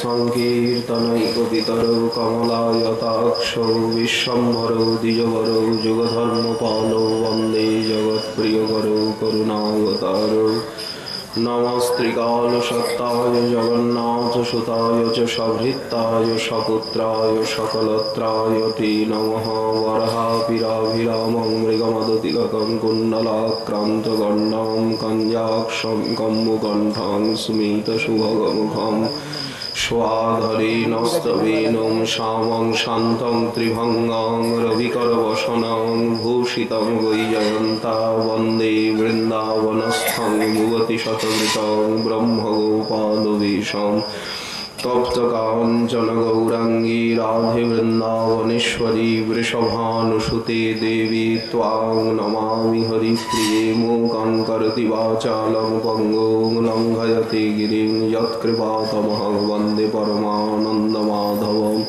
संकीर्तनैकपितरौ कमलायताक्षौ विश्वम्भरौ द्विजवरौ जुगधर्मपालौ वन्दे जगत्प्रियकरौ करुणावतारौ। नमस्त्रिकालसत्ताय जगन्नाथसुताय च सभृत्ताय सपुत्राय सकलत्राय ते नमः। वराहपिराभिरामं मृगमदतिलकं कुण्डलाक्रान्तगण्डां कञ्जाक्षं कम्बुकण्ठं स्मितसुभगमुखं स्वाधरेणस्तवेनं श्यामं शान्तं त्रिभङ्गं रविकरवसनं भूषितं वैजयन्ता वन्दे वृन्दावनस्थं युवतिशतवृतं ब्रह्मगोपालवेशं तप्तकाञ्चन गौराङ्गी राधे वृन्दावनेश्वरी वृषभानुसुते देवी त्वां नमामि हरिप्रिये। मूकं करोति वाचालं पङ्गुं लङ्घयते गिरिं यत्कृपातमहं वन्दे परमानन्दमाधवम्।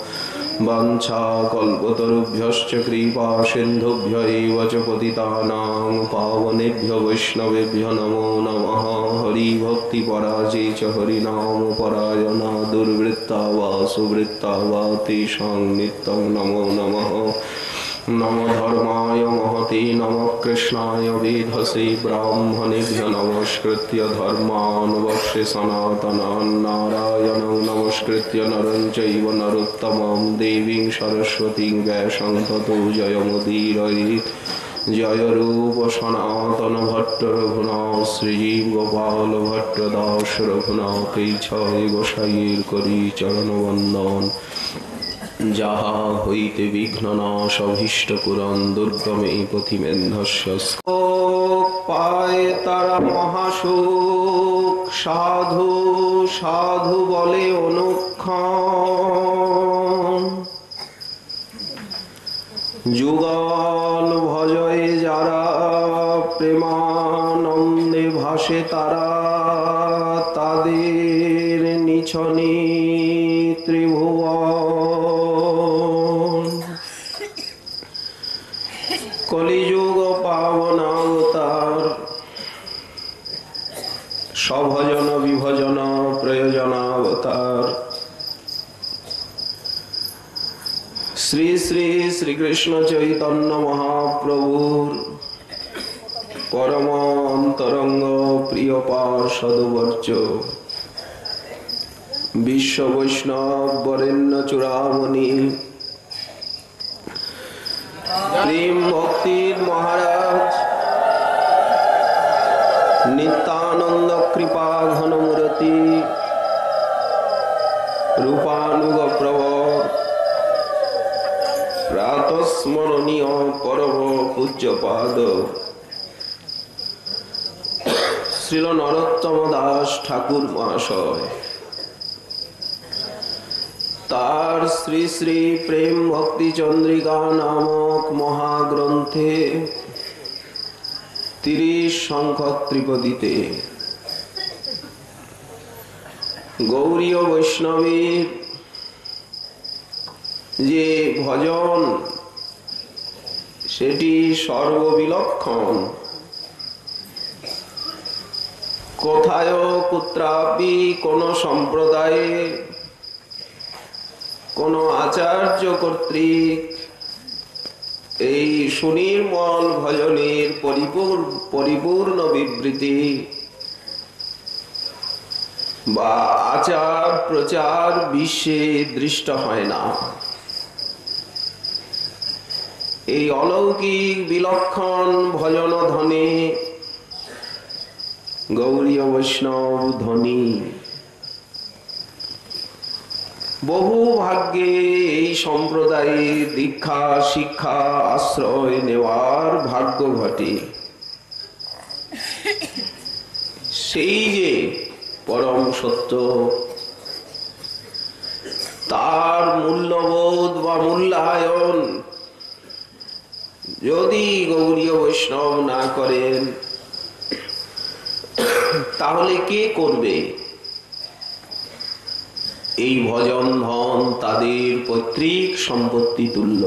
वाञ्छाकल्पतरुभ्यश्च कृपा सिन्धुभ्य एव च पतितानां पावनेभ्यो वैष्णवेभ्यो नमो नमः। हरिभक्तिपराजे च हरिनामपरायणा दुर्वृत्ता वा सुवृत्ता वा तेषां नित्यं नमो नमः। नमो धर्माय महते नमः कृष्णाय वेधसे ब्राह्मणेभ्यो नमस्कृत्य धर्मान् वक्ष्ये सनातनान् नारायणं नमस्कृत्य नरं चैव नरोत्तमं देवीं सरस्वतीं व्यासं ततो जयमुदीरयेत्। जय रूप सनातन भट्ट रघुनाथ श्रीजीव गोपाल भट्ट दास रघुनाथ छय गोसाईर करी चरण वंदन। যাহা হইতে বিঘ্ননাশ অভীষ্ট পুরাণ দুর্গমে পথিমেন্ধস্য পায় তারা মহাসুখ সাধু সাধু বলে অনুক্ষণ। যুগল ভজয়ে যারা প্রেমানন্দে ভাসে তারা তাদের নিছনি ত্রিভুবন। কলিযুগ পাবনাবতার সভজন বিভজন প্রয়োজনাবতার শ্রী শ্রী শ্রীকৃষ্ণ চৈতন্য মহাপ্রভুর পরম অন্তরঙ্গ প্রিয় পার্ষদবর্জ বিশ্ব বৈষ্ণব বরেণ্য চূড়ামণি প্রেম ভক্তির মহারাজ নিত্যানন্দ কৃপা ঘনমূর্তি রূপানুগ প্রভর প্রাতঃস্মরণীয় পরম পূজ্যপাদ শ্রীল নরোত্তম দাস ঠাকুর মহাশয় তার শ্রী শ্রী প্রেম ভক্তি চন্দ্রিকা নামক মহাগ্রন্থে 30 সংখ্যক ত্রিপদীতে গৌরীয় বৈষ্ণবীর যে ভজন সেটি সর্ববিলক্ষণ। কোথায় কুত্রাপি কোন সম্প্রদায়ে কোন আচার্য কর্তৃক এই সুনির্মল ভজনের পরিপূর্ণ বিবৃতি বা আচার প্রচার বিশ্বে দৃষ্ট হয় না। এই অলৌকিক বিলক্ষণ ভজন ধ্বনি গৌরীয় বৈষ্ণব ধ্বনি বহু ভাগ্যে এই সম্প্রদায়ে দীক্ষা শিক্ষা আশ্রয় নেওয়ার ভাগ্য ঘটে। সেই যে পরম সত্য তার মূল্যবোধ বা মূল্যায়ন যদি গৌরীয় বৈষ্ণব না করেন তাহলে কে করবে? এই ভজন ধন তাদের পৈতৃক সম্পত্তি তুল্য।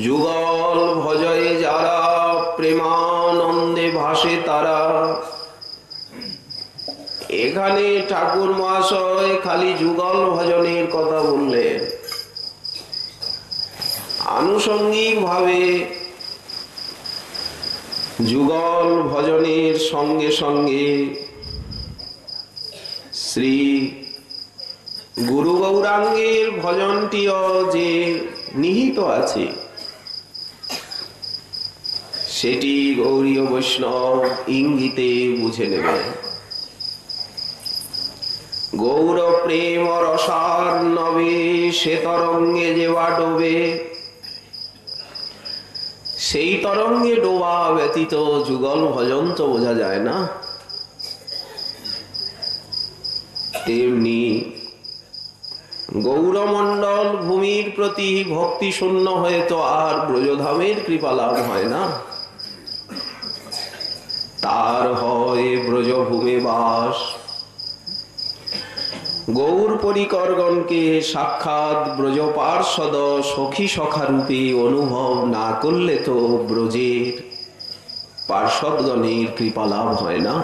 যুগল ভজয়ে যারা প্রেমানন্দে ভাসে তারা এইখানে ঠাকুর মহাশয় খালি যুগল ভজনের কথা বললেন, আনুষঙ্গিক ভাবে যুগল ভজনের সঙ্গে সঙ্গে শ্রী গুরু গৌরাঙ্গের ভজনটিও যে নিহিত আছে সেটি গৌরীয় বৈষ্ণব ইঙ্গিতে বুঝে নেবেন। গৌর প্রেম রসার নবে সে তরঙ্গে যে ডোবে, সেই তরঙ্গে ডোবা ব্যতীত যুগল ভজন তো বোঝা যায় না। তেমনি গৌরমণ্ডল ভূমির প্রতি ভক্তি শূন্য হয়ে তো আর ব্রজধামের কৃপা লাভ হয় না, তার হয় ব্রজভূমে বাস। গৌর পরিকরগণকে সাক্ষাৎ ব্রজ পার্ষদ সখী সখা রূপে অনুভব না করলে তো ব্রজের পার্ষদগণের কৃপা লাভ হয় না।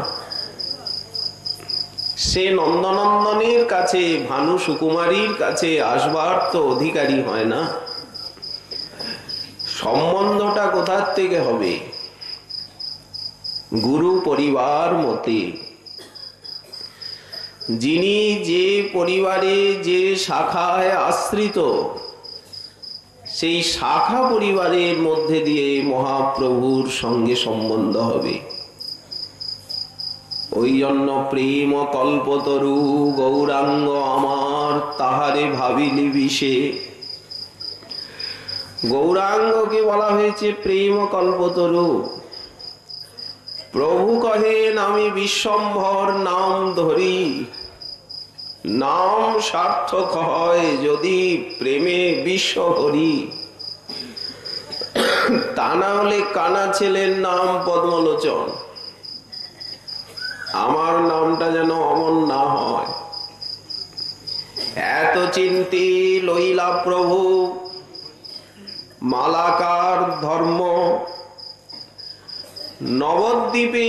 সে নন্দনন্দনের কাছে, ভানু সুকুমারীর কাছে আসবার তো অধিকারী হয় না। সম্বন্ধটা কোথার থেকে হবে? গুরু পরিবার মতে যিনি যে পরিবারে যে শাখায় আশ্রিত, সেই শাখা পরিবারের মধ্যে দিয়ে মহাপ্রভুর সঙ্গে সম্বন্ধ হবে। ওই জন্য প্রেম কল্পতরু গৌরাঙ্গ আমার, তাহারে ভাবিলি বিষে। গৌরাঙ্গকে বলা হয়েছে প্রেম কল্পতরু। প্রভু কহেন আমি বিশ্বম্ভর নাম ধরি, নাম সার্থক হয় যদি প্রেমে বিশ্ব হরি। তা না হলে কানা ছেলের নাম পদ্মলোচন, আমার নামটা যেন অমন না হয়। এত চিন্তি লইলা প্রভু মালাকার ধর্ম, নবদ্বীপে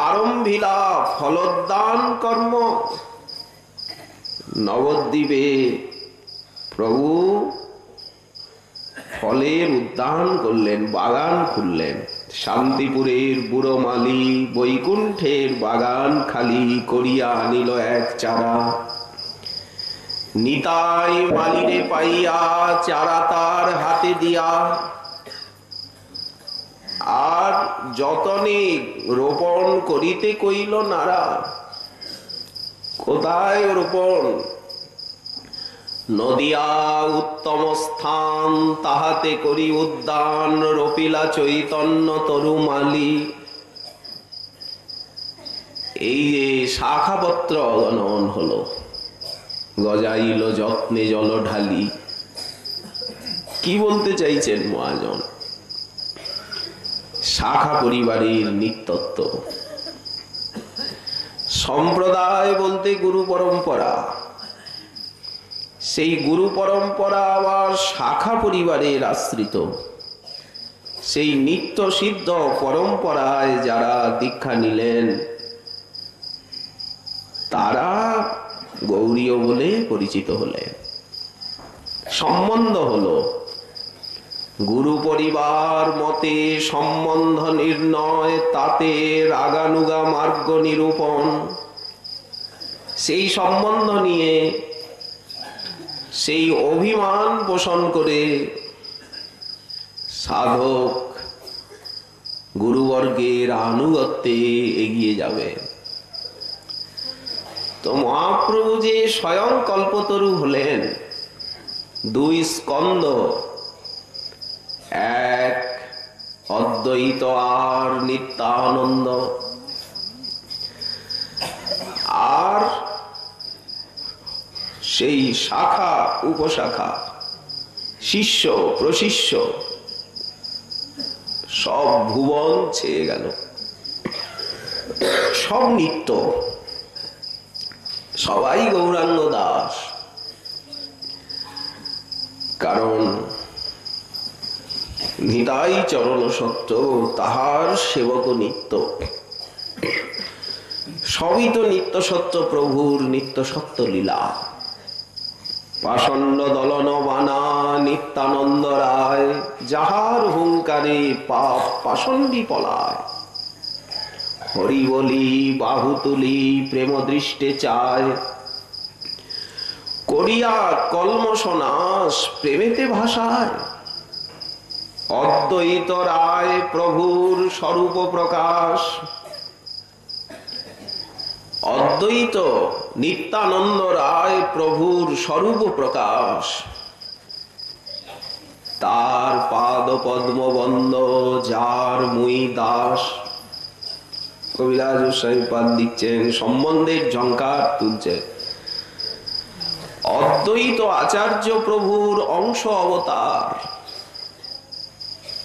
আরম্ভিলা ফলোদ্যান কর্ম। নবদ্বীপে প্রভু ফলের উদ্যান করলেন, বাগান খুললেন। শান্তিপুরের বুড়ো মালি বৈকুণ্ঠের বাগান খালি করিয়া আনিল এক চারা। নিতাই মালিরে পাইয়া চারা তার হাতে দিয়া, আর যতনে রোপণ করিতে কইল নারা। কোথায় রোপণ? নদিয়া উত্তম স্থান, তাহাতে করি উদ্যান রপিলা চৈতন্য তরুমালি। এই যে শাখাপত্র গণন হলো, গজাইল যত্নে জল ঢালি। কি বলতে চাইছেন মহাজন? শাখা পরিবারের নিত্যত্ব। সম্প্রদায় বলতে গুরু পরম্পরা, সেই গুরু পরম্পরা আবার শাখা পরিবারের আশ্রিত। সেই নিত্য সিদ্ধ পরম্পরায় যারা দীক্ষা নিলেন তারা গৌরীয় বলে পরিচিত হলেন। সম্বন্ধ হলো গুরু পরিবার মতে সম্বন্ধ নির্ণয়, তাতে রাগানুগা মার্গ নিরূপণ। সেই সম্বন্ধ নিয়ে সেই অভিমান পোষণ করে সাধক গুরুবর্গের আনুগত্যে এগিয়ে যাবে। তো মহাপ্রভু যে স্বয়ং কল্পতরু হলেন, দুই স্কন্ধ, এক অদ্বৈত আর নিত্যানন্দ, আর সেই শাখা উপশাখা, শিষ্য প্রশিষ্য, সব ভুবন ছেয়ে গেল, সব নিত্য, সবাই গৌরাঙ্গ দাস। কারণ নিতাই চরণ সত্য, তাহার সেবক নিত্য। সবই তো নিত্য সত্য প্রভুর নিত্য সত্য লীলা। পাষণ্ড দলন বানা নিত্যানন্দ রায়, যাহার হুঙ্কারে পাপ পাষণ্ডী পলায়। হরি বলি বাহু তুলি প্রেম দৃষ্টে চায়, করিয়া কলমশ নাশ প্রেমেতে ভাষায়। অদ্বৈত রায় প্রভুর স্বরূপ প্রকাশ, অদ্বৈত নিত্যানন্দ রায় প্রভুর স্বরূপ প্রকাশ। তার পাদ পদ্ম বন্দ যার মুই দাস। কবিরাজ সাহিপাদ দিচ্ছেন, সম্বন্ধের ঝংকার তুলছে। অদ্বৈত আচার্য প্রভুর অংশ অবতার,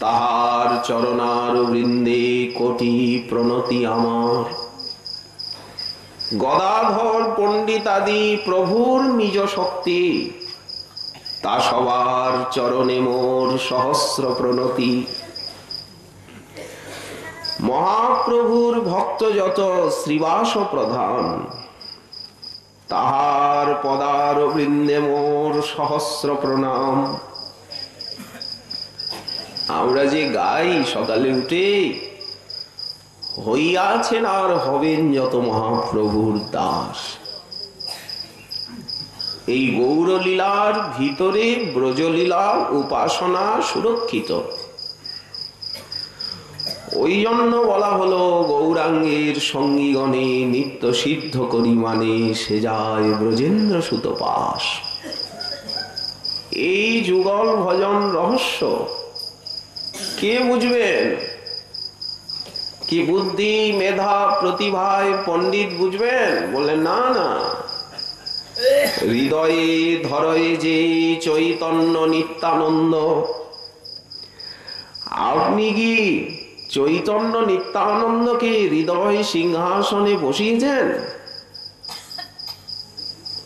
তাহার চরণার বৃন্দে কোটি প্রণতি আমার। গদাধর পণ্ডিতাদি প্রভুর নিজ শক্তি, তা সবার চরণে মোর সহস্র প্রণতি। মহাপ্রভুর ভক্ত যত শ্রীবাস প্রধান, তাহার পদার বৃন্দে মোর সহস্র প্রণাম। আমরা যে গাই সকালে উঠে, হইয়াছেন আর হবেন যত মহাপ্রভুর দাস। এই গৌরলীলার ভিতরে ব্রজলীলা উপাসনা সুরক্ষিত। ওই জন্য বলা হলো, গৌরাঙ্গের সঙ্গীগণে নিত্য সিদ্ধ করি মানে, সে যায় ব্রজেন্দ্র সুত পাশ। এই যুগল ভজন রহস্য কে বুঝবেন? কি বুদ্ধি মেধা প্রতিভায় পণ্ডিত বুঝবেন? বললেন না না, হৃদয়ে ধরয়ে যে চৈতন্য নিত্যানন্দ। আপনি কি চৈতন্য নিত্যানন্দকে হৃদয় সিংহাসনে বসিয়েছেন?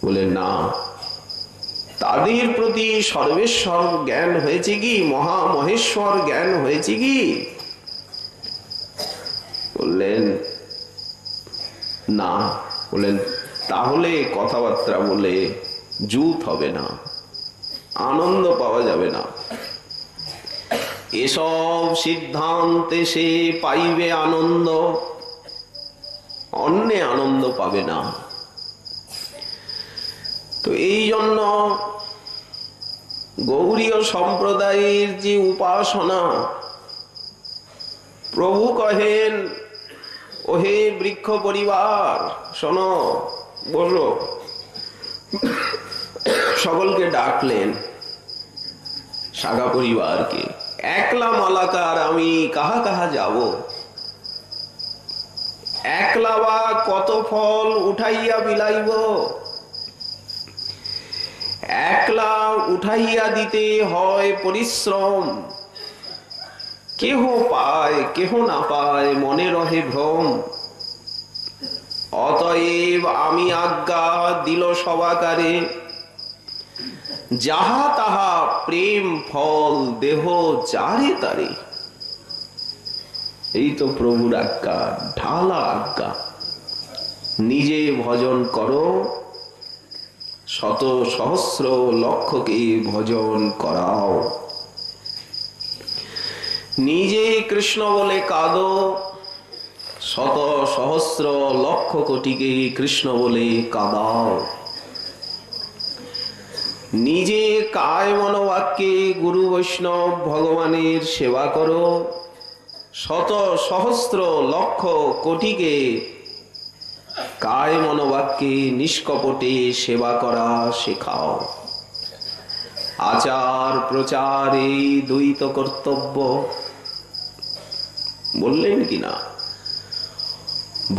বলে না। তাদের প্রতি সর্বেশ্বর জ্ঞান হয়েছে কি? মহামহেশ্বর জ্ঞান হয়েছে কি? বললেন না। বললেন তাহলে কথাবার্তা বলে জুত হবে না, আনন্দ পাওয়া যাবে না। এসব সিদ্ধান্তে সে পাইবে আনন্দ, অন্যে আনন্দ পাবে না। তো এই জন্য গৌড়ীয় সম্প্রদায়ের যে উপাসনা, প্রভু কহেন, ওহে বৃক্ষ পরিবার শোনো, বলো। সকলকে ডাকলেন, শাখা পরিবারকে। একলা মালাকার আমি কাহা কাহা যাব? একলা বা কত ফল উঠাইয়া বিলাইব? একলা উঠাইয়া দিতে হয় পরিশ্রম। কেহ পায় কেহ না পায়, মনে রহে ভ্রম। অতএব আমি আজ্ঞা দিল সবাকারে, যাহা তাহা প্রেম ফল দেহ যারে তারে। এই তো প্রভুর আজ্ঞা, ঢালা আজ্ঞা। নিজে ভজন করো, শত সহস্র লক্ষকে ভজন করাও। নিজে কৃষ্ণ বলে কাঁদো, শত সহস্র লক্ষ কোটিকে কৃষ্ণ বলে কাঁদাও। নিজে কায় মনোবাক্যে গুরু বৈষ্ণব ভগবানের সেবা করো, শত সহস্র লক্ষ কোটিকে কায় মনোবাক্যে নিষ্কপটে সেবা করা শেখাও। আচার প্রচার এই দ্বৈত কর্তব্য। বললেন কিনা,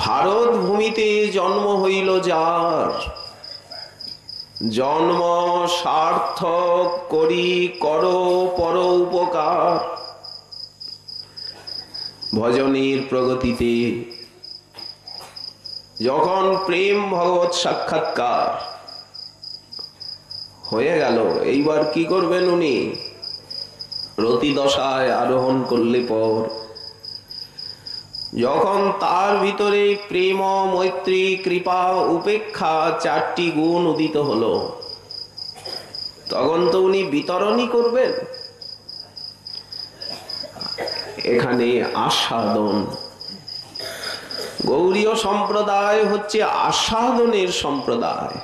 ভারত ভূমিতে জন্ম হইল যার, জন্ম সার্থক করি করো পর উপকার। ভজনের প্রগতিতে যখন প্রেম ভগবত সাক্ষাৎকার হয়ে গেল, এইবার কি করবেন উনি? রতি দশায় আরোহণ করলে পর যখন তার ভিতরে প্রেম, মৈত্রী, কৃপা, উপেক্ষা চারটি গুণ উদিত হলো, তখন তো উনি বিতরণই করবেন। এখানে আস্বাদন। গৌড়ীয় সম্প্রদায় হচ্ছে আস্বাদনের সম্প্রদায়,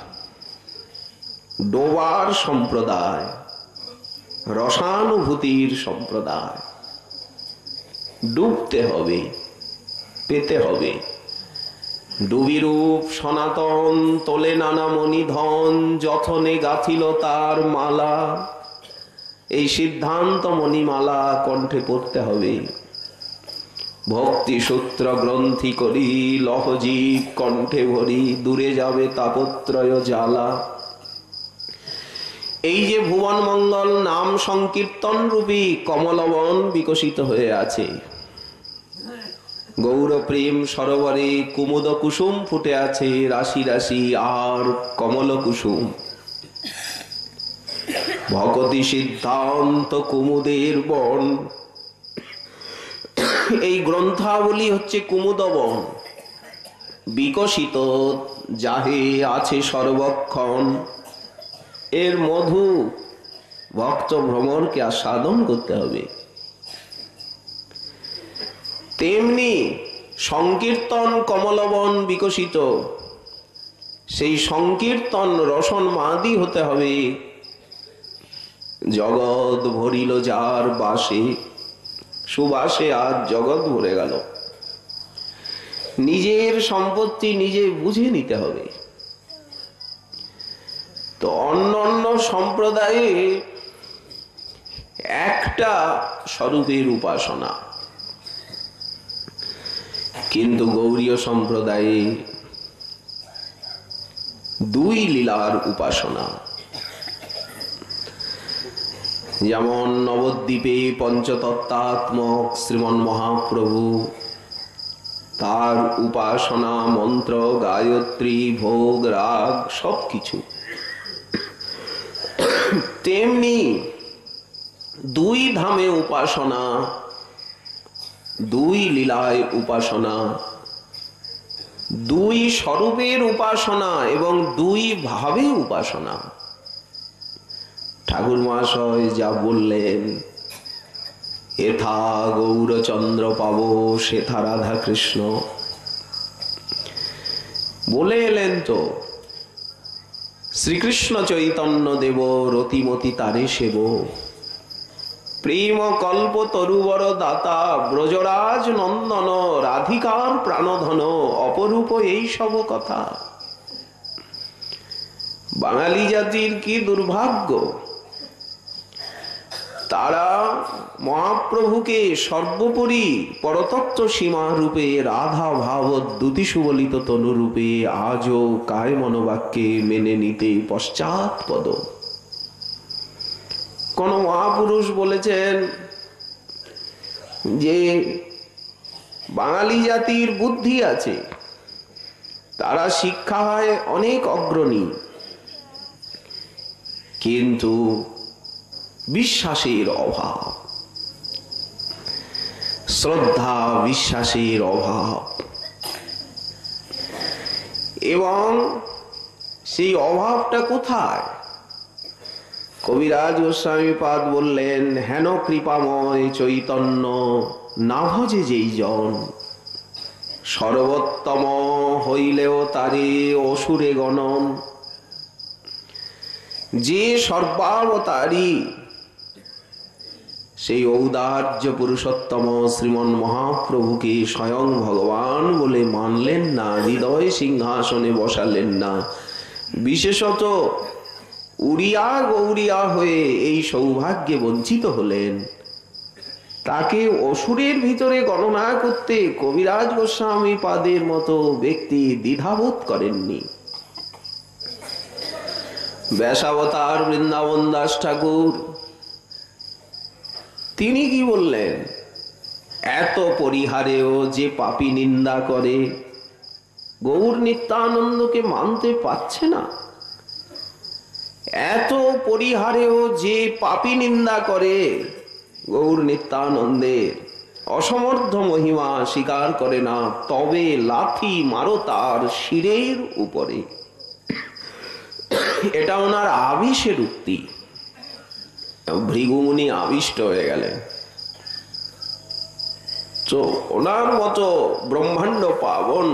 ডোবার সম্প্রদায়, রসানুভূতির সম্প্রদায়। ডুবতে হবে, পেতে হবে। ডুবিরূপ সনাতন তোলে নানা মণিধন, যথনে গাথিল তার মালা। এই সিদ্ধান্ত মণিমালা কণ্ঠে পড়তে হবে। ভক্তি সূত্র গ্রন্থি করি, লহজীব কণ্ঠে ভরি, দূরে যাবে তাপত্রয় জ্বালা। এই যে ভুবন মঙ্গল নাম সংকীর্তন রূপী কমলবন বিকশিত হয়ে আছে, গৌর প্রেম সরোবরে কুমুদ কুসুম ফুটে আছে রাশি রাশি, আর কমল কুসুম। ভগতি সিদ্ধান্ত কুমুদের বন, এই গ্রন্থাবলী হচ্ছে কুমুদ বন বিকশিত, যাহে আছে সর্বক্ষণ। এর মধু ভক্ত ভ্রমরকে আস্বাদন করতে হবে। তেমনি সংকীর্তন কমলবন বিকশিত, সেই সংকীর্তন রসন মাদি হতে হবে। জগৎ ভরিল যার বাসে, সুবাসে আজ জগৎ ভরে গেল। নিজের সম্পত্তি নিজে বুঝে নিতে হবে। তো অন্য অন্য সম্প্রদায়ে একটা স্বরূপের উপাসনা, কিন্তু গৌড়ীয় সম্প্রদায়ে দুই লীলার উপাসনা। যেমন নবদ্বীপে পঞ্চতত্ত্বাত্মক শ্রীমন মহাপ্রভু, তার উপাসনা মন্ত্র, গায়ত্রী, ভোগ, রাগ সবকিছু। তেমনি দুই ধামে উপাসনা, দুই লীলায় উপাসনা, দুই স্বরূপের উপাসনা এবং দুই ভাবে উপাসনা। ঠাকুর মহাশয় যা বললেন, এথা গৌরচন্দ্র পাব সেথা রাধা কৃষ্ণ, বলে এলেন তো শ্রীকৃষ্ণ চৈতন্য দেব রতিমতি তারে সেব, প্রেম কল্প তরুবর দাতা ব্রজরাজ নন্দন, রাধিকার প্রাণধন অপরূপ এই সব কথা। বাঙালি জাতির কি দুর্ভাগ্য, তারা মহাপ্রভুকে সর্বোপরি পরতত্ত্ব সীমা রূপে রাধা ভাবদ্যুতি সুবলিত তনুরূপে আজও কায় মনোবাক্যে মেনে নিতে পশ্চাৎপদ। কোন মহাপুরুষ বলেছেন যে বাঙালি জাতির বুদ্ধি আছে, তারা শিক্ষায় অনেক অগ্রণী, কিন্তু বিশ্বাসের অভাব, শ্রদ্ধা বিশ্বাসের অভাব। এবং সেই অভাবটা কোথায়? কবিরাজ গোস্বামী পাদ বললেন, হেন কৃপাময় চৈতন্য না ভজে যেই জন, সর্বোত্তম হইলেও তারে অসুরে গণন। যে সর্বাবতারী, সেই ঔদার্য পুরুষোত্তম শ্রীমন মহাপ্রভুকে স্বয়ং ভগবান বলে মানলেন না, হৃদয় সিংহাসনে বসালেন না, বিশেষত উড়িয়া গৌরিয়া হয়ে এই সৌভাগ্যে বঞ্চিত হলেন, তাকে অসুরের ভিতরে গণনা করতে কবিরাজ গোস্বামী পাদের মতো ব্যক্তি দ্বিধাবোধ করেননি। ব্যাসাবতার বৃন্দাবন দাস ঠাকুর তিনি কি বললেন? এত পরিহারেও যে পাপী নিন্দা করে, গৌর নিত্যানন্দকে মানতে পারছে না। এত পরিহারেও যে পাপী নিন্দা করে গৌর নিত্যানন্দের, অসমর্থ মহিমা স্বীকার করে না, তবে লাথি মারো তার শিরের উপরে। এটা ওনার আবিষের উক্তি। ভৃগুমুনি আবিষ্ট হয়ে গেলেন। তো ওনার মতো ব্রহ্মাণ্ড পাবন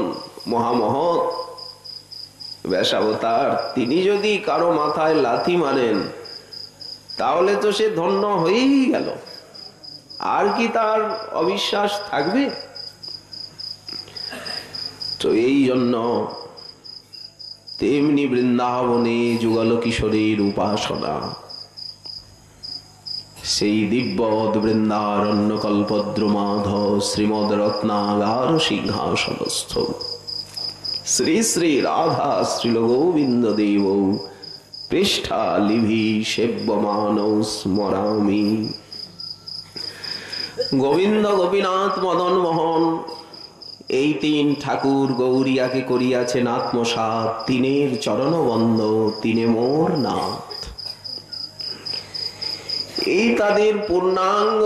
মহামহৎ ব্যাসাবতার তিনি যদি কারো মাথায় লাথি মারেন, তাহলে তো সে ধন্য হয়েই গেল। আর কি তার অবিশ্বাস থাকবে? তো এই জন্য তেমনি বৃন্দাবনে যুগল কিশোরীর উপাসনা, সেই দিব্যদ বৃন্দারণ্য কল্পদ্রুমাধ শ্রীমদ রত্নাগার সিংহাসনস্থ শ্রী শ্রী রাধা শ্রীল গোবিন্দ দেব পৃষ্ঠা লিভি সেব্যমান স্মরামি। গোবিন্দ গোপীনাথ মদন মোহন এই তিন ঠাকুর গৌরিয়াকে করিয়াছেন আত্মসাৎ, তিনের চরণবন্ধ, তিনে মোর নাথ। এই তাদের পূর্ণাঙ্গ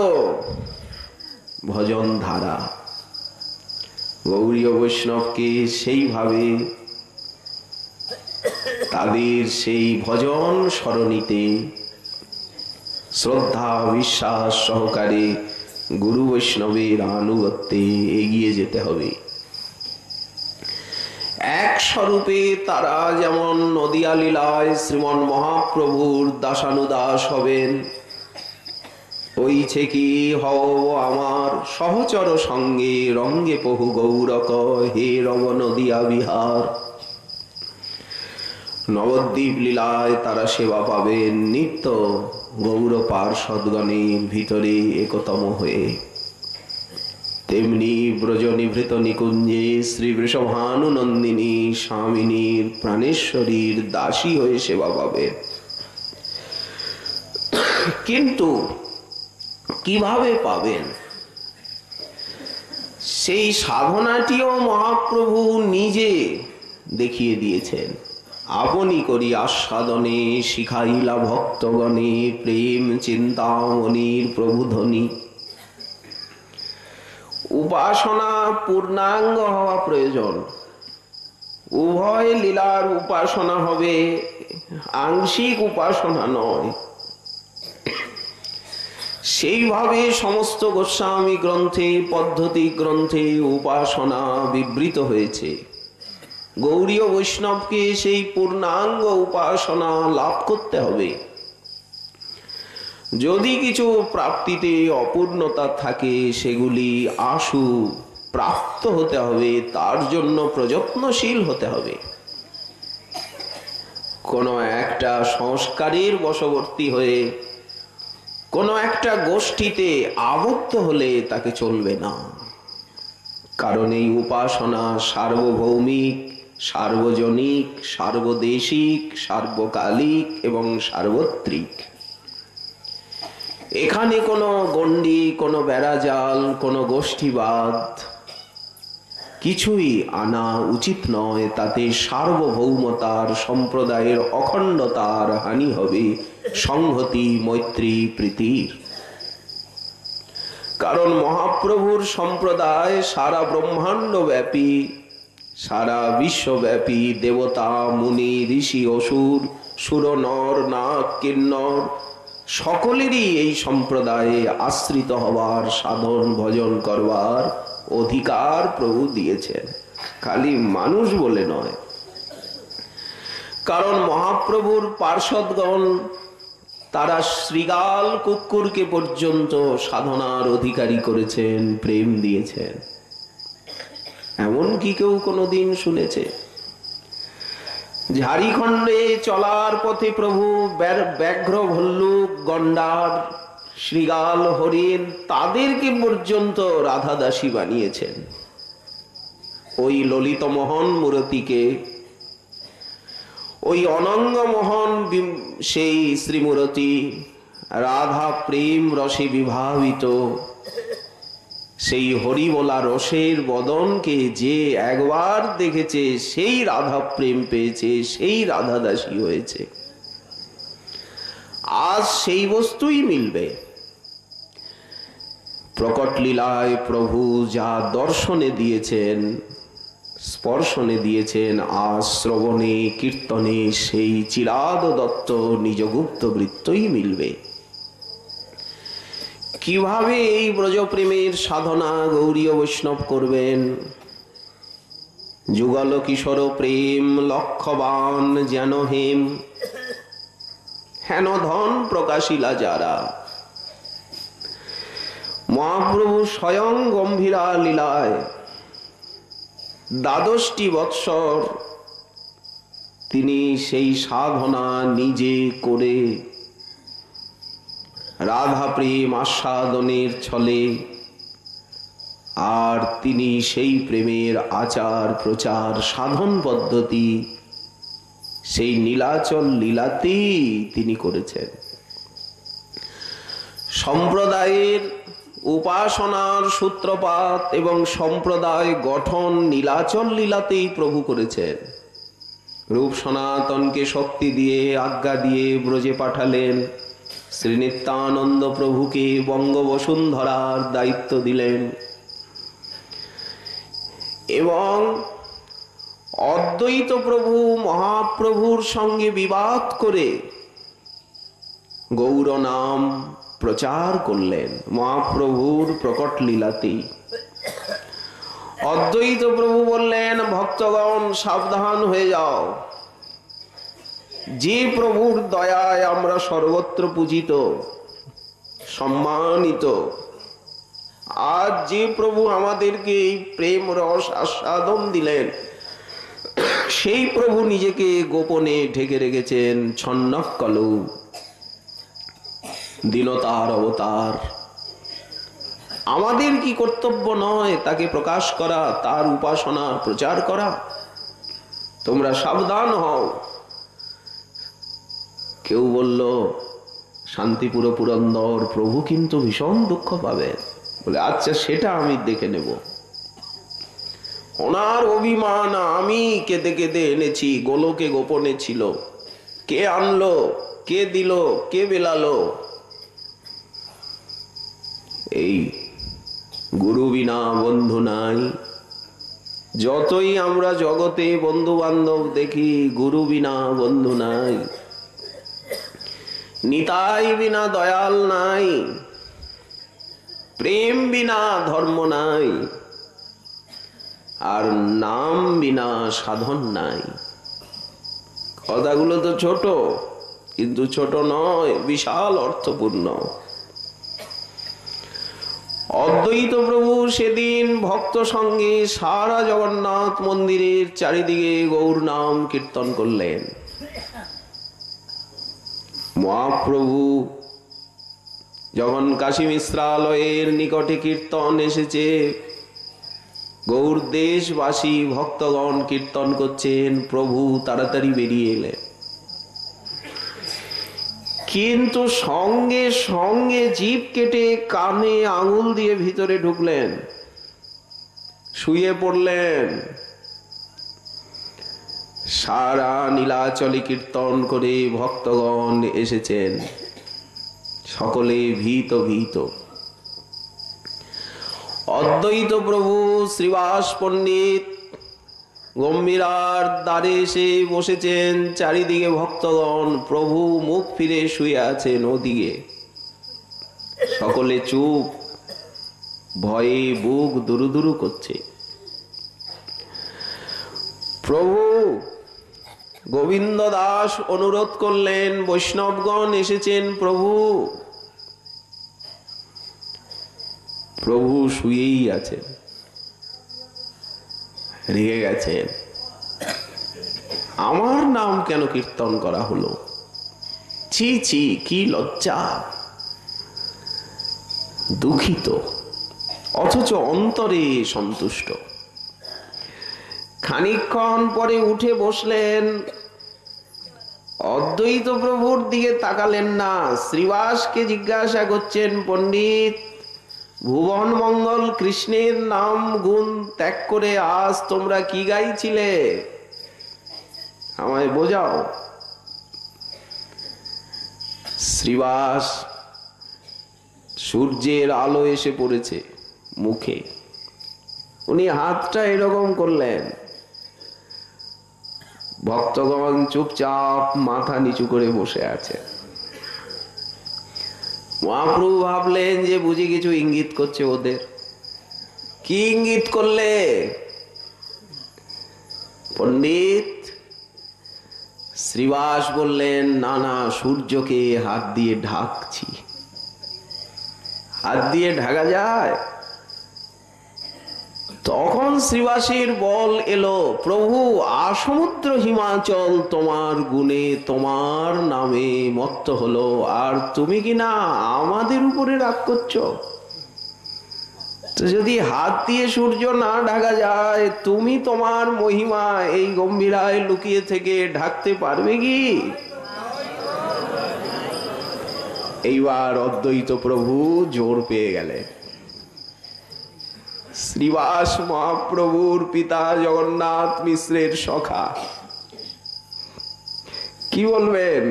ভজন ধারা। গৌরীয় বৈষ্ণবকে সেইভাবে তাদের সেই ভজন সরণিতে শ্রদ্ধা বিশ্বাস সহকারে গুরু বৈষ্ণবের আনুগত্যে এগিয়ে যেতে হবে। এক স্বরূপে তারা যেমন নদিয়া লীলায় শ্রীমন মহাপ্রভুর দাসানুদাস হবেন, ওইছে কি হও আমার সহচর সঙ্গে রঙ্গে পহু গৌরক হে রব নদিয়া বিহার। নবদ্বীপ লীলায় তারা সেবা পাবেন নিত্য গৌর পার্ষদগণের ভিতরে একতম হয়ে। তেমনি ব্রজ নিভৃত নিকুঞ্জে শ্রী বৃষভানু নন্দিনী স্বামিনীর প্রাণেশ্বরীর দাসী হয়ে সেবা পাবে। কিন্তু কিভাবে পাবেন সেই সাধনাটিও মহাপ্রভু নিজে দেখিয়ে দিয়েছেন। আপনি করি আস্বাদনে শিখাইলা ভক্তগণে প্রেম চিন্তামণির প্রভুধ্বনি। উপাসনা পূর্ণাঙ্গ হওয়া প্রয়োজন। উভয় লীলার উপাসনা হবে, আংশিক উপাসনা নয়। সেইভাবে সমস্ত গোস্বামী গ্রন্থে পদ্ধতি গ্রন্থে উপাসনা বিবৃত হয়েছে। গৌরীয় বৈষ্ণবকে সেই পূর্ণাঙ্গ উপাসনা লাভ করতে হবে। যদি কিছু প্রাপ্তিতে অপূর্ণতা থাকে সেগুলি আশু প্রাপ্ত হতে হবে, তার জন্য প্রযত্নশীল হতে হবে। কোনো একটা সংস্কারের বশবর্তী হয়ে কোনো একটা গোষ্ঠীতে আবদ্ধ হলে তাকে চলবে না। কারণ এই উপাসনা সার্বভৌমিক, সার্বজনিক, সার্বদেশিক, সার্বকালিক এবং সার্বত্রিক। এখানে কোনো গণ্ডি, কোনো বেড়াজাল, কোনো গোষ্ঠীবাদ কিছুই আনা উচিত নয়। তাতে সার্বভৌমতার, সম্প্রদায়ের অখণ্ডতার হানি হবে, সংহতি মৈত্রী প্রীতির। কারণ মহাপ্রভুর সম্প্রদায় সারা ব্রহ্মাণ্ড ব্যাপী, সারা বিশ্বব্যাপী দেবতা মুনি ঋষি অসুর, সুর নর নাগ কিন্নর সকলেরই এই সম্প্রদায়ে আশ্রিত হবার, সাধন ভজন করবার অধিকার প্রভু দিয়েছেন, খালি মানুষ বলে নয়। কারণ মহাপ্রভুর পার্ষদগণ তারা শৃগাল কুকুরকে পর্যন্ত সাধনার অধিকারী করেছেন, প্রেম দিয়েছেন। এমন কি কেউ কোনোদিন শুনেছে? ঝাড়িখণ্ডে চলার পথে প্রভু ব্যাঘ্র ভল্লুক গন্ডার শৃগাল হরিণ তাদেরকে পর্যন্ত রাধাদাসী বানিয়েছেন। ওই ললিত মোহন মূরতিকে, ওই অনঙ্গ মোহন সেই শ্রীমূরতি রাধা প্রেম রসে বিভাবিত, সেই হরিবোলা রসের বদনকে যে একবার দেখেছে সেই রাধা প্রেম পেয়েছে, সেই রাধা দাসী হয়েছে। আজ সেই বস্তুই মিলবে। প্রকট লীলায় প্রভু যা দর্শনে দিয়েছেন, স্পর্শনে দিয়েছেন, আজ শ্রবণে কীর্তনে সেই চিরাদ দত্ত নিজ গুপ্ত বৃত্তই মিলবে। কিভাবে এই ব্রজপ্রেমের সাধনা গৌরীয় বৈষ্ণব করবেন? যুগল কিশোর প্রেম লক্ষবান যেন হেম, হেন ধন প্রকাশিলা যারা। মহাপ্রভু স্বয়ং গম্ভীরা লীলায় 12টি বৎসর তিনি সেই সাধনা নিজে করে রাধা প্রেম আস্বাদনের ছলে, আর তিনি সেই প্রেমের আচার প্রচার সাধন পদ্ধতি সেই নীলাচল লীলাতেই তিনি করেছেন। সম্প্রদায়ের উপাসনার সূত্রপাত এবং সম্প্রদায় গঠন নীলাচল লীলাতেই প্রভু করেছেন। রূপ সনাতনকে শক্তি দিয়ে আজ্ঞা দিয়ে ব্রজে পাঠালেন, শ্রী নিত্যানন্দ প্রভুকে বঙ্গবসুন্ধরার দায়িত্ব দিলেন এবং অদ্বৈত প্রভু মহাপ্রভুর সঙ্গে বিবাদ করে গৌর নাম প্রচার করলেন মহাপ্রভুর প্রকট লীলাতেই। অদ্বৈত প্রভু বললেন, ভক্তগণ সাবধান হয়ে যাও, যে প্রভুর দয়ায় আমরা সর্বত্র পূজিত সম্মানিত, আজ যে প্রভু আমাদেরকে এই প্রেম রস আস্বাদন দিলেন, সেই প্রভু নিজেকে গোপনে ঢেকে রেখেছেন। ছন্নকলু দীনতার অবতার। আমাদের কি কর্তব্য নয় তাকে প্রকাশ করা, তার উপাসনার প্রচার করা? তোমরা সাবধান হও। কেউ বলল, শান্তিপুর পুরন্দর প্রভু কিন্তু ভীষণ দুঃখ পাবেন। বলে, আচ্ছা সেটা আমি দেখে নেব। ওনার অভিমান আমি কেঁদে কেঁদে এনেছি, গোলকে গোপনে ছিল, কে আনলো, কে দিল, কে বেলালো? এই গুরু বিনা বন্ধু নাই। যতই আমরা জগতে বন্ধু বান্ধব দেখি, গুরু বিনা বন্ধু নাই, নিতাই বিনা দয়াল নাই, প্রেম বিনা ধর্ম নাই, আর নাম বিনা সাধন নাই। কথাগুলো তো ছোট, কিন্তু ছোট নয়, বিশাল অর্থপূর্ণ। অদ্বৈত প্রভু সেদিন ভক্ত সঙ্গে সারা জগন্নাথ মন্দিরের চারিদিকে গৌর নাম কীর্তন করলেন। মহাপ্রভু যখন কাশী মিশ্রালয়ের নিকটে কীর্তন এসেছে, গৌর দেশবাসী ভক্তগণ কীর্তন করছেন, প্রভু তাড়াতাড়ি বেরিয়ে এলেন। কিন্তু সঙ্গে সঙ্গে জিভ কেটে কানে আঙুল দিয়ে ভিতরে ঢুকলেন, শুয়ে পড়লেন। সারা নীলাচলে কীর্তন করে ভক্তগণ এসেছেন, সকলে ভীত ভীত। অদ্বৈত প্রভু শ্রীবাস পণ্ডিত গম্ভীরার দ্বারে এসে বসেছেন, চারিদিকে ভক্তগণ, প্রভু মুখ ফিরে শুয়ে আছেন ওদিকে। সকলে চুপ, ভয়ে বুক দুরুদুরু করছে। প্রভু গোবিন্দ দাস অনুরোধ করলেন, বৈষ্ণবগণ এসেছেন প্রভু। প্রভু শুয়েই আছেন, রেগে গেছেন। আমার নাম কেন কীর্তন করা হলো? ছি ছি, কি লজ্জা! দুঃখিত, অথচ অন্তরে সন্তুষ্ট। খানিকক্ষণ পরে উঠে বসলেন, অদ্বৈত প্রভুর দিকে তাকালেন না, শ্রীবাসকে জিজ্ঞাসা করছেন, পণ্ডিত, ভুবন মঙ্গল কৃষ্ণের নাম গুণ ত্যাগ করে আজ তোমরা কি গাইছিলে? আমায় বোঝাও। শ্রীবাস সূর্যের আলো এসে পড়েছে মুখে। উনি হাতটা এরকম করলেন, ভক্তগণ চুপচাপ মাথা নিচু করে বসে আছে। মহাপ্রভু ভাবলেন যে বুঝি কিছু ইঙ্গিত করছে ওদের। কি ইঙ্গিত করলে? পণ্ডিত শ্রীবাস বললেন, না না, সূর্যকে হাত দিয়ে ঢাকছি। হাত দিয়ে ঢাকা যায়? তখন শ্রীবাসের বল এলো, প্রভু আসমুদ্র হিমাচল তোমার গুণে তোমার নামে মত্ত হলো, আর তুমি কি না আমাদের উপরে রাগ করছো? তো যদি হাত দিয়ে সূর্য না ঢাকা যায়, তুমি তোমার মহিমা এই গম্ভীরায় লুকিয়ে থেকে ঢাকতে পারবে কি? এইবার অদ্বৈত প্রভু জোর পেয়ে গেলেন। শ্রীবাস মহাপ্রভুর পিতা জগন্নাথ মিশ্রের সখা, কি বলবেন?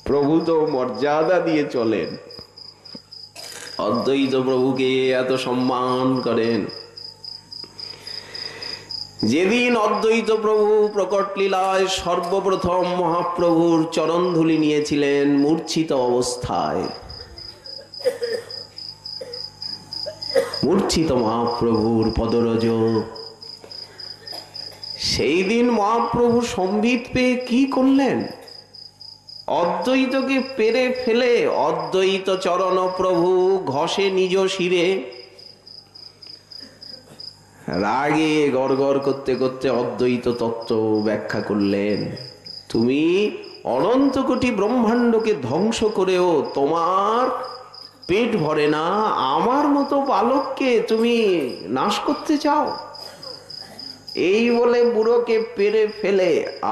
প্রভু তো মর্যাদা দিয়ে চলেন, অদ্বৈত প্রভুকে এত সম্মান করেন। যেদিন অদ্বৈত প্রভু প্রকট লীলায় সর্বপ্রথম মহাপ্রভুর চরণধুলি নিয়েছিলেন মূর্ছিত অবস্থায়, মূর্ছিত মহাপ্রভুর পদরজ, সেই দিন মহাপ্রভু সম্বিত পেয়ে কি করলেন? অদ্বৈতকে পেরে ফেলে অদ্বৈত চরণ প্রভু ঘষে নিজ শিরে। রাগে গড়গড় করতে করতে অদ্বৈত তত্ত্ব ব্যাখ্যা করলেন। তুমি অনন্ত কোটি ব্রহ্মাণ্ডকে ধ্বংস করেও তোমার পেট ভরে না, আমার মতো বালককে তুমি নাশ করতে চাও? এই বলে বুড়োকে পেরে ফেলে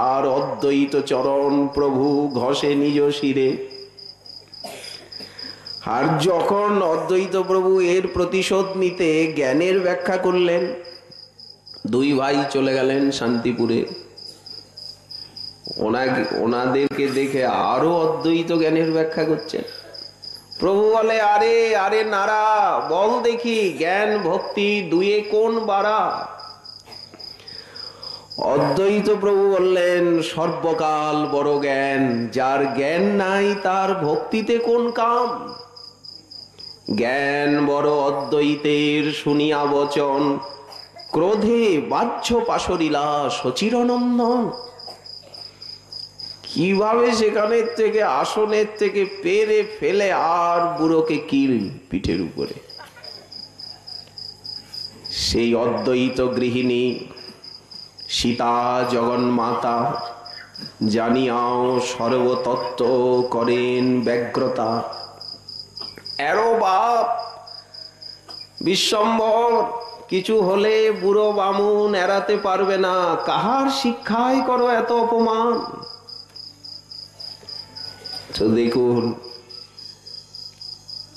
আর অদ্বৈত চরণ প্রভু ঘষে নিজ শিরে। আর যখন অদ্বৈত প্রভু এর প্রতিশোধ নিতে জ্ঞানের ব্যাখ্যা করলেন, দুই ভাই চলে গেলেন শান্তিপুরে। ওনাদেরকে দেখে আরো অদ্বৈত জ্ঞানের ব্যাখ্যা করছেন। প্রভু বলে, আরে আরে নারা, বল দেখি জ্ঞান ভক্তি দুয়ে কোন বাড়া? অদ্বৈত প্রভু বললেন, সর্বকাল বড় জ্ঞান, যার জ্ঞান নাই তার ভক্তিতে কোন কাম? জ্ঞান বড় অদ্বৈতের শুনিয়া বচন, ক্রোধে বাহ্য পাশরিলা সচিরনন্দন। কিভাবে সেখানের থেকে আসনের থেকে পেরে ফেলে আর বুড়োকে কিল পিঠের উপরে। সেই অদ্বৈত গৃহিণী সীতা জগন্মাতা জানিয়াও সর্বতত্ত্ব করেন ব্যগ্রতা। এরো বাপ বিশ্বম্ভর, কিছু হলে বুড়ো বামুন এড়াতে পারবে না, কাহার শিক্ষায় করো এত অপমান? তো দেখুন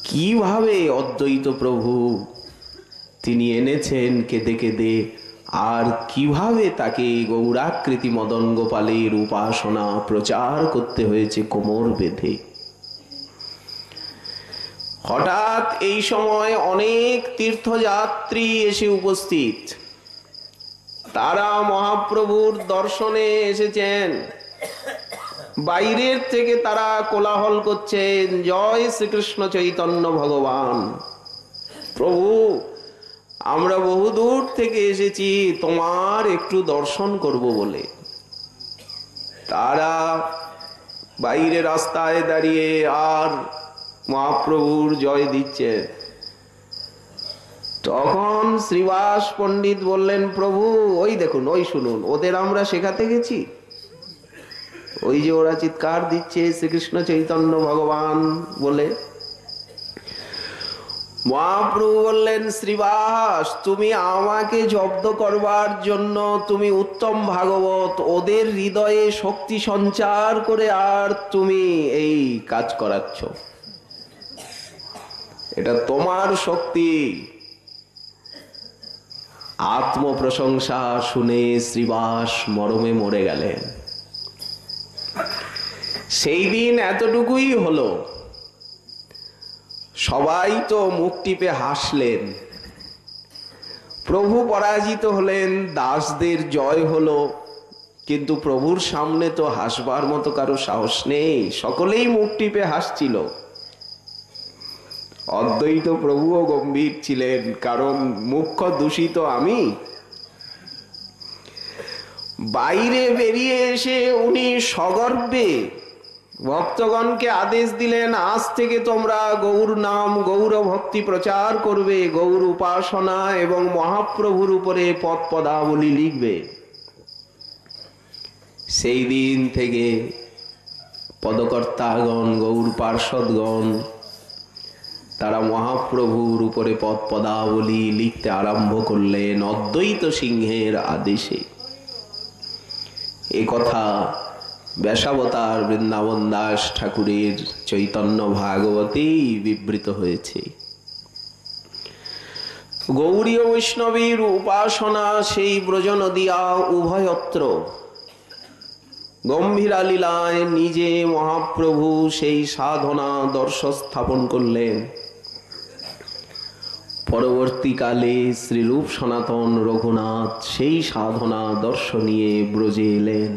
কিভাবে অদ্বৈত প্রভু তিনি এনেছেন কেঁদে কেঁদে, আর কিভাবে তাকে গৌরাকৃতি মদন গোপালের উপাসনা প্রচার করতে হয়েছে কোমর বেঁধে। হঠাৎ এই সময় অনেক তীর্থযাত্রী এসে উপস্থিত। তারা মহাপ্রভুর দর্শনে এসেছেন। বাইরের থেকে তারা কোলাহল করছেন, জয় শ্রীকৃষ্ণ চৈতন্য ভগবান। প্রভু, আমরা বহুদূর থেকে এসেছি তোমার একটু দর্শন করব বলে। তারা বাইরে রাস্তায় দাঁড়িয়ে আর মহাপ্রভুর জয় দিচ্ছে। তখন শ্রীবাস পণ্ডিত বললেন, প্রভু ওই দেখুন, ওই শুনুন, ওদের আমরা শেখাতে গেছি, ওই যে ওরা চিৎকার দিচ্ছে শ্রীকৃষ্ণ চৈতন্য ভগবান বলে। মহাপ্রভু বললেন, শ্রীবাস তুমি আমাকে জব্দ করবার জন্য তুমি উত্তম ভাগবত ওদের হৃদয়ে শক্তি সঞ্চার করে আর তুমি এই কাজ করাচ্ছ, এটা তোমার শক্তি। আত্মপ্রশংসা শুনে শ্রীবাস মরমে মরে গেলেন। সেই দিন এতটুকুই হলো। সবাই তো মুখ টিপে হাসলেন। প্রভু পরাজিত হলেন, দাসদের জয় হলো, কিন্তু প্রভুর সামনে তো হাসবার মতো কারো সাহস নেই, সকলেই মুখ টিপে হাসছিল। অদ্বৈত প্রভুও গম্ভীর ছিলেন, কারণ মুখ্য দূষিত আমি। বাইরে বেরিয়ে এসে উনি সগর্বে ভক্তগণকে আদেশ দিলেন, আজ থেকে তোমরা গৌর নাম, গৌর ভক্তি প্রচার করবে, গৌর উপাসনা এবং মহাপ্রভুর উপরে পদ পদাবলী লিখবে। সেই দিন থেকে পদকর্তাগণ, গৌর পার্ষদগণ, তারা মহাপ্রভুর উপরে পদ পদাবলী লিখতে আরম্ভ করলেন অদ্বৈত সিংহের আদেশে। এ কথা ব্যাসাবতার বৃন্দাবন দাস ঠাকুরের চৈতন্য ভাগবতেই বিবৃত হয়েছে। গৌরীয় বৈষ্ণবীর উপাসনা সেই ব্রজনদিয়া উভয়ত্র। গম্ভীরা লীলায় নিজে মহাপ্রভু সেই সাধনা দর্শ স্থাপন করলেন। পরবর্তীকালে শ্রীরূপ সনাতন রঘুনাথ সেই সাধনা দর্শ নিয়ে ব্রজে এলেন।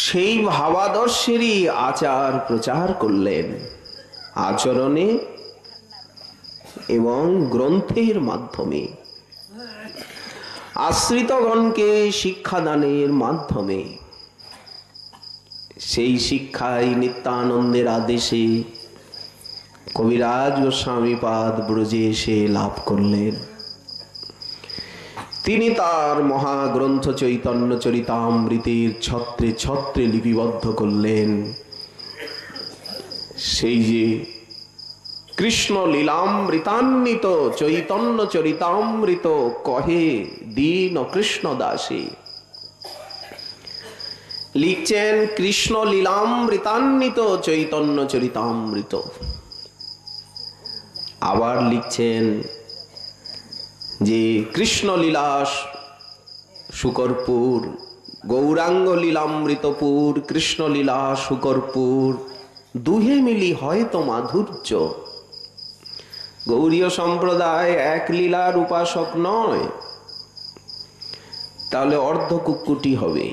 সেই ভাবাদর্শেরই আচার প্রচার করলেন আচরণে এবং গ্রন্থের মাধ্যমে, আশ্রিতগণকে শিক্ষাদানের মাধ্যমে। সেই শিক্ষায় নিত্যানন্দের আদেশে কবিরাজ গোস্বামীপাদ ব্রজে এসে লাভ করলেন। তিনি তার মহাগ্রন্থ চৈতন্য চরিতামৃতের ছত্রে ছত্রে লিপিবদ্ধ করলেন সেই যে কৃষ্ণ লীলামৃতান্বিত চৈতন্য চরিতামৃত কহে দীন কৃষ্ণ দাসে। লিখছেন কৃষ্ণ লীলামৃতান্বিত চৈতন্য চরিতামৃত। আবার লিখছেন যে কৃষ্ণ লীলা শুকরপুর, গৌরাঙ্গ লীলামৃতপুর, কৃষ্ণ লীলা শুকরপুর, দুহে মিলি হয়তো মাধুর্য। গৌরীয় সম্প্রদায় এক লীলার উপাসক নয়, তাহলে অর্ধ কুক্কুটি হবে।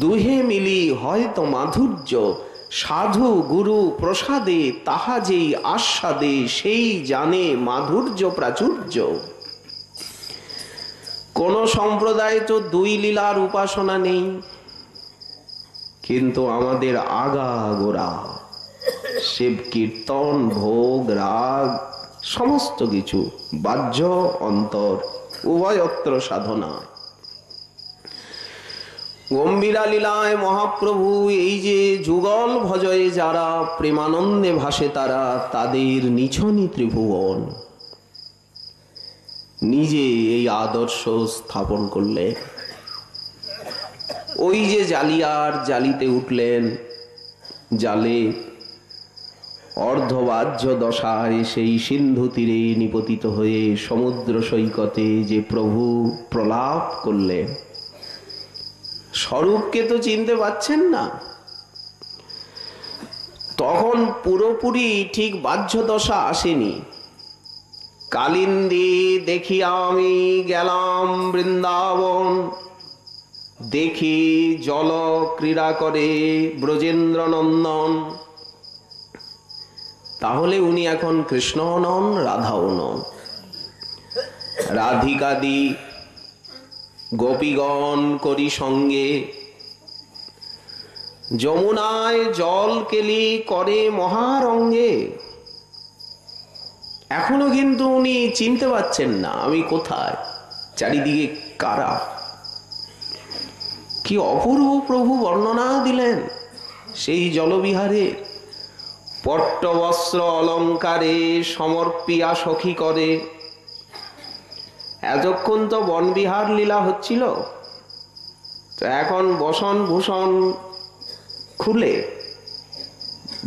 দুহে মিলি হয়তো মাধুর্য, সাধু গুরু প্রসাদে তাহা যেই আস্বাদে, সেই জানে মাধুর্য প্রাচুর্য। কোন সম্প্রদায় তো দুই লীলার উপাসনা নেই, কিন্তু আমাদের আগাগোড়া শিব কীর্তন, ভোগ, রাগ, সমস্ত কিছু বাহ্য অন্তর উভয়ত্র সাধনা। গম্ভীরা লীলায় মহাপ্রভু এই যে যুগল ভজয়ে যারা প্রেমানন্দে ভাসে তারা, তাদের নিছনি ত্রিভুবন নিজে এই আদর্শ স্থাপন করলে। ওই যে জালিয়ার জালিতে উঠলেন, জালে অর্ধবাহ্য দশায় সেই সিন্ধু তীরে নিপতিত হয়ে সমুদ্র সৈকতে যে প্রভু প্রলাপ করলেন, স্বরূপকে তো চিনতে পাচ্ছেন না। তখন পুরোপুরি ঠিক বাহ্য দশা আসেনি। কালিন্দী দেখিয়া আমি গেলাম বৃন্দাবন, দেখি জল ক্রীড়া করে ব্রজেন্দ্র নন্দন। তাহলে উনি এখন কৃষ্ণ নন, রাধাও নন। রাধিকাদি গোপীগণ করি সঙ্গে, যমুনায় জল কেলি করে মহারঙ্গে। এখনো কিন্তু উনি চিনতে পারছেন না আমি কোথায়, চারিদিকে কারা। কি অপূর্ব প্রভু বর্ণনা দিলেন সেই জলবিহারে। পট্টবস্ত্র অলঙ্কারে সমর্পিয়া সখী করে। এতক্ষণ তো বনবিহার লীলা হচ্ছিল, তো এখন বসন ভূষণ খুলে,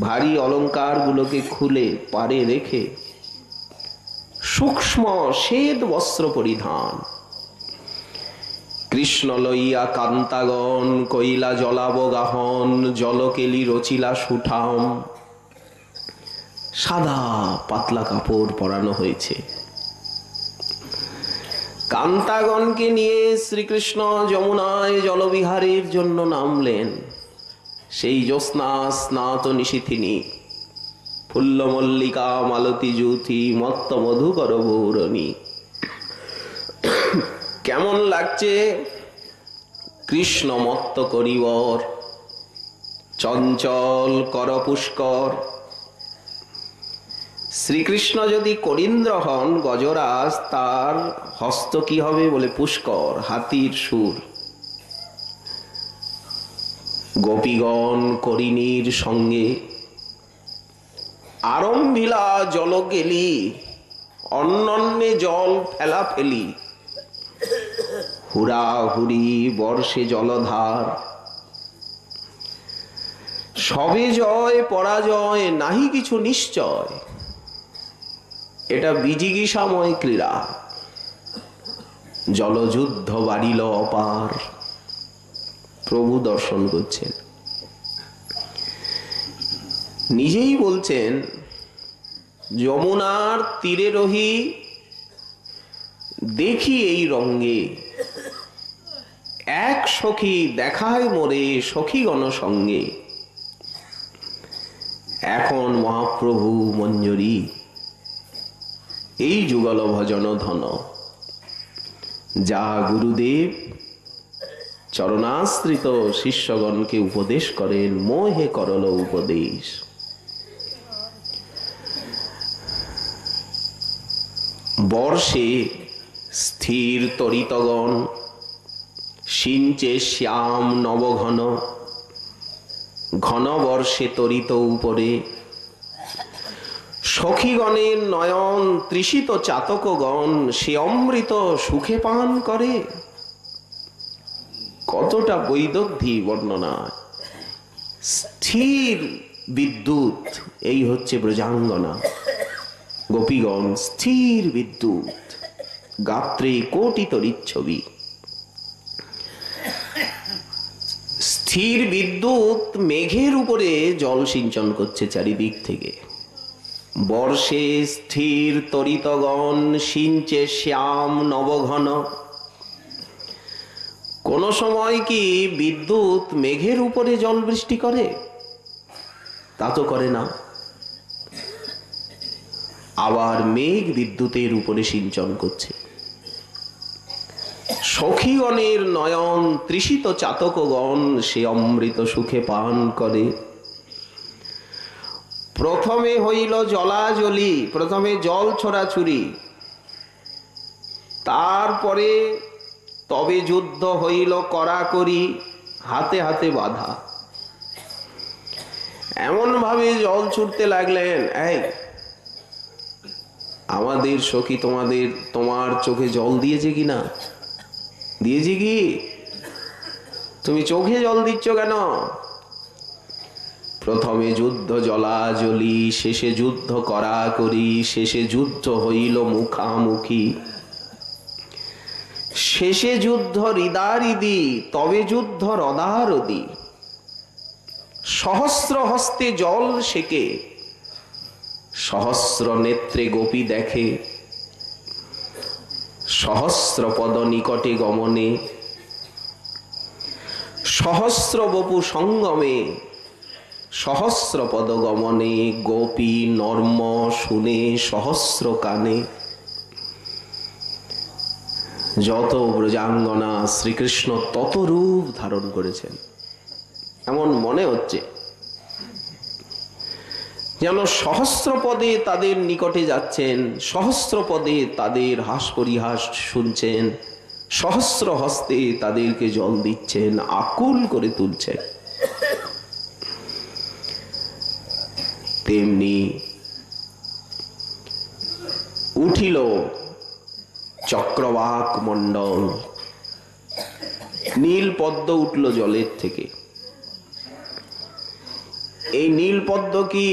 ভারী অলঙ্কার গুলোকে খুলে পারে রেখে সূক্ষ্ম শ্বেত বস্ত্র পরিধান। কৃষ্ণ লইয়া কান্তাগণ কইলা জলাবগাহন, জলকেলি রচিলা সুঠাম। সাদা পাতলা কাপড় পরানো হয়েছে। কান্তাগণকে নিয়ে শ্রীকৃষ্ণ যমুনায় জলবিহারের জন্য নামলেন। সেই জ্যোৎস্না স্নাত নিশীথিনী, ফুল্ল মল্লিকা মালতী জ্যোতি মত্ত মধুকর ভৌরণী। কেমন লাগছে? কৃষ্ণ মত্ত করিবর, চঞ্চল কর পুষ্কর। শ্রীকৃষ্ণ যদি করিন্দ্র হন, গজরাজ, তার হস্ত কি হবে বলে পুষ্কর, হাতির সুর। গোপীগণ করিনীর সঙ্গে আরম্ভিলা জল গেলি, অন্যন্যে জল ফেলা ফেলি। হুরা হুরি বর্ষে জলধার, সবে জয় পরাজয় নাহি কিছু নিশ্চয়। এটা বিজিগিষাময় ক্রীড়া। জলযুদ্ধ বাড়িল অপার। প্রভু দর্শন করছেন, নিজেই বলছেন, যমুনার তীরে রহি দেখি এই রঙ্গে, এক সখী দেখায় মোরে সখীগণ সঙ্গে। এখন মহাপ্রভু মঞ্জুরি, এই যুগল ভজন ধন। যা গুরুদেব চরণাশ্রিত শিষ্যগণকে উপদেশ করেন, মোহে করল উপদেশ। বর্ষে স্থির তরিতগণ, সিঞ্চে শ্যাম নবঘন। ঘন বর্ষে তরিত উপরে, সখীগণের নয়ন তৃষিত চাতকগণ সে অমৃত সুখে পান করে। কতটা বৈদগ্ধি বর্ণনা। স্থির বিদ্যুৎ, এই হচ্ছে ব্রজাঙ্গনা। গোপীগণ স্থির বিদ্যুৎ, গাত্রে কোটি তরিচ্ছবি। স্থির বিদ্যুৎ মেঘের উপরে জল সিঞ্চন করছে চারিদিক থেকে। বর্ষে স্থির তরিতগণ সিঞ্চে শ্যাম নবঘন। কোন সময় কি বিদ্যুৎ মেঘের উপরে জল বৃষ্টি করে? তা তো করে না। আবার মেঘ বিদ্যুতের উপরে সিঞ্চন করছে। সখীগণের নয়ন তৃষিত চাতকগণ সে অমৃত সুখে পান করে। প্রথমে হইল জলাজলি, প্রথমে জল ছোড়াছুরি, তারপরে তবে যুদ্ধ হইল কড়াকড়ি, হাতে হাতে বাধা। এমন ভাবে জল ছুটতে লাগলেন, এই আমাদের সখী তোমার চোখে জল দিয়েছে কিনা? দিয়েছে কি? তুমি চোখে জল দিচ্ছ কেন? প্রথমে যুদ্ধ জলাজলি, শেষে যুদ্ধ কড়াকড়ি, শেষে যুদ্ধ হইল মুখামুখি। শেষে যুদ্ধ হৃদারিদি, তবে যুদ্ধ রদারদি। সহস্র হস্তে জল সেকে, সহস্র নেত্রে গোপী দেখে। সহস্র পদ নিকটে গমনে, সহস্র বপু সঙ্গমে। সহস্র পদ গমনে গোপী নর্ম শুনে সহস্র কানে। যত ব্রজাঙ্গনা শ্রীকৃষ্ণ তত রূপ ধারণ করেছেন। এমন মনে হচ্ছে যেন সহস্র পদে তাদের নিকটে যাচ্ছেন, সহস্র পদে তাদের হাস পরিহাস শুনছেন, সহস্র হস্তে তাদেরকে জল দিচ্ছেন, আকুল করে তুলছেন। তেমনি উঠিল চক্রবাক মণ্ডল, নীল পদ্ম উঠল জলের থেকে। এই নীল পদ্ম কি?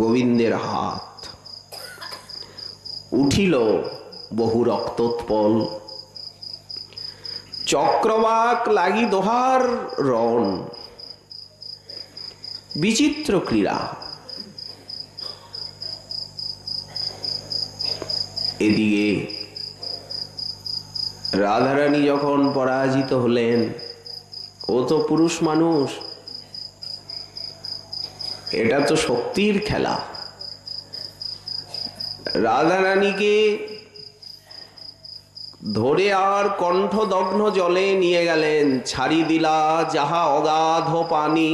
গোবিন্দের হাত। উঠিল বহু রক্তোৎপল, চক্রবাক লাগি দোহার রণ। বিচিত্র ক্রীড়া। এদিকে রাধারানী যখন পরাজিত হলেন, ও তো পুরুষ মানুষ, এটা তো শক্তির খেলা। রাধারানীকে ধরে আর কণ্ঠদগ্ন জলে নিয়ে গেলেন। ছাড়ি দিলা যাহা অগাধ পানি,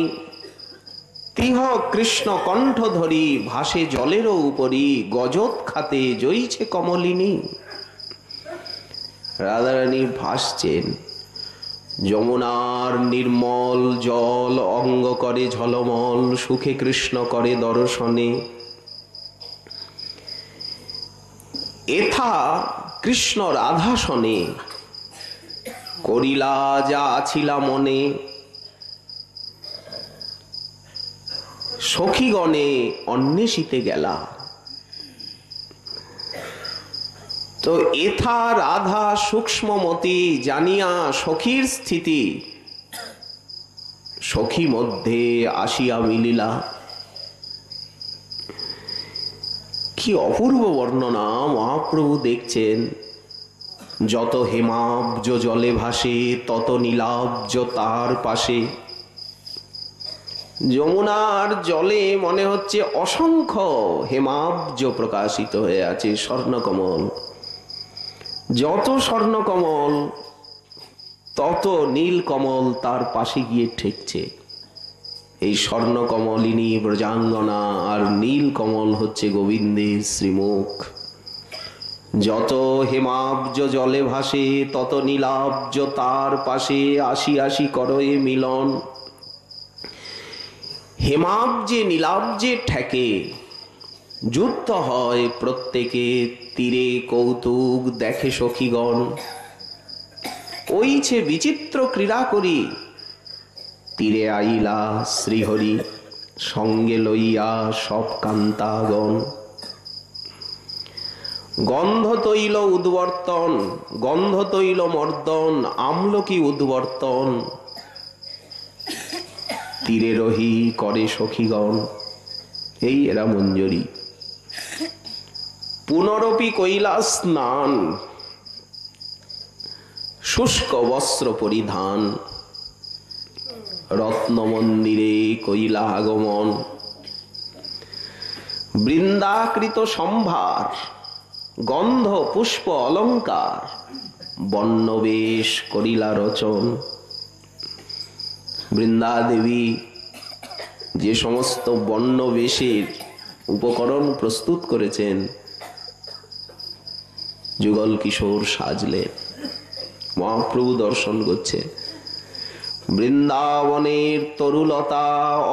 তিহ কৃষ্ণ কণ্ঠ ধরি ভাসে জলেরও উপরি, গজত খাতে জইছে কমলিনী। রাধারানী ভাসছেন, যমুনার নির্মল জল অঙ্গ করে ঝলমল, সুখে কৃষ্ণ করে দর্শনে। এথা কৃষ্ণ রাধাসনে, করিলা যা আছিলা মনে, সখীগণে অন্বেষিতে গেলা। তো এথা রাধা সূক্ষ্মমতি, জানিয়া সখীর স্থিতি, সখী মধ্যে আসিয়া মিলিলা। কি অপূর্ব বর্ণনা মহাপ্রভু দেখছেন। যত হেমাব্জ জলে ভাসে, তত নীলাব্জ তার পাশে। যমুনার জলে মনে হচ্ছে অসংখ্য হেমাব্জ প্রকাশিত হয়ে আছে, স্বর্ণকমল। যত স্বর্ণকমল তত নীলকমল তার পাশে গিয়ে ঠেকছে। এই স্বর্ণকমলিনী ব্রজাঙ্গনা আর নীলকমল হচ্ছে গোবিন্দের শ্রীমুখ। যত হেমাব্জ জলে ভাসে, তত নীলাব্জ তার পাশে, আসি আসি করয়ে মিলন। হেমাব্জে নীলাব্জে ঠেকে যুদ্ধ হয় প্রত্যেকে, তীরে কৌতুক দেখে সখীগণ। ওইছে বিচিত্র ক্রীড়া করি, তীরে আইলা শ্রীহরি, সঙ্গে লইয়া সব কান্তাগণ। গন্ধ তৈল উদ্বর্তন, গন্ধ তৈল মর্দন, আমলকি উদ্বর্তন, তীরে রহি করে সখীগণ। এই এরা মঞ্জরি। পুনরপি কইলা স্নান, শুষ্ক বস্ত্র পরিধান, রত্ন মন্দিরে কইলা আগমন। বৃন্দাকৃত সম্ভার, গন্ধ পুষ্প অলঙ্কার, বর্ণবেশ করিলা রচন। বৃন্দা দেবী যে সমস্ত বর্ণবেশের উপকরণ প্রস্তুত করেছেন, যুগল কিশোর সাজলেন, মহাপ্রভু দর্শন করছে। বৃন্দাবনের তরুলতা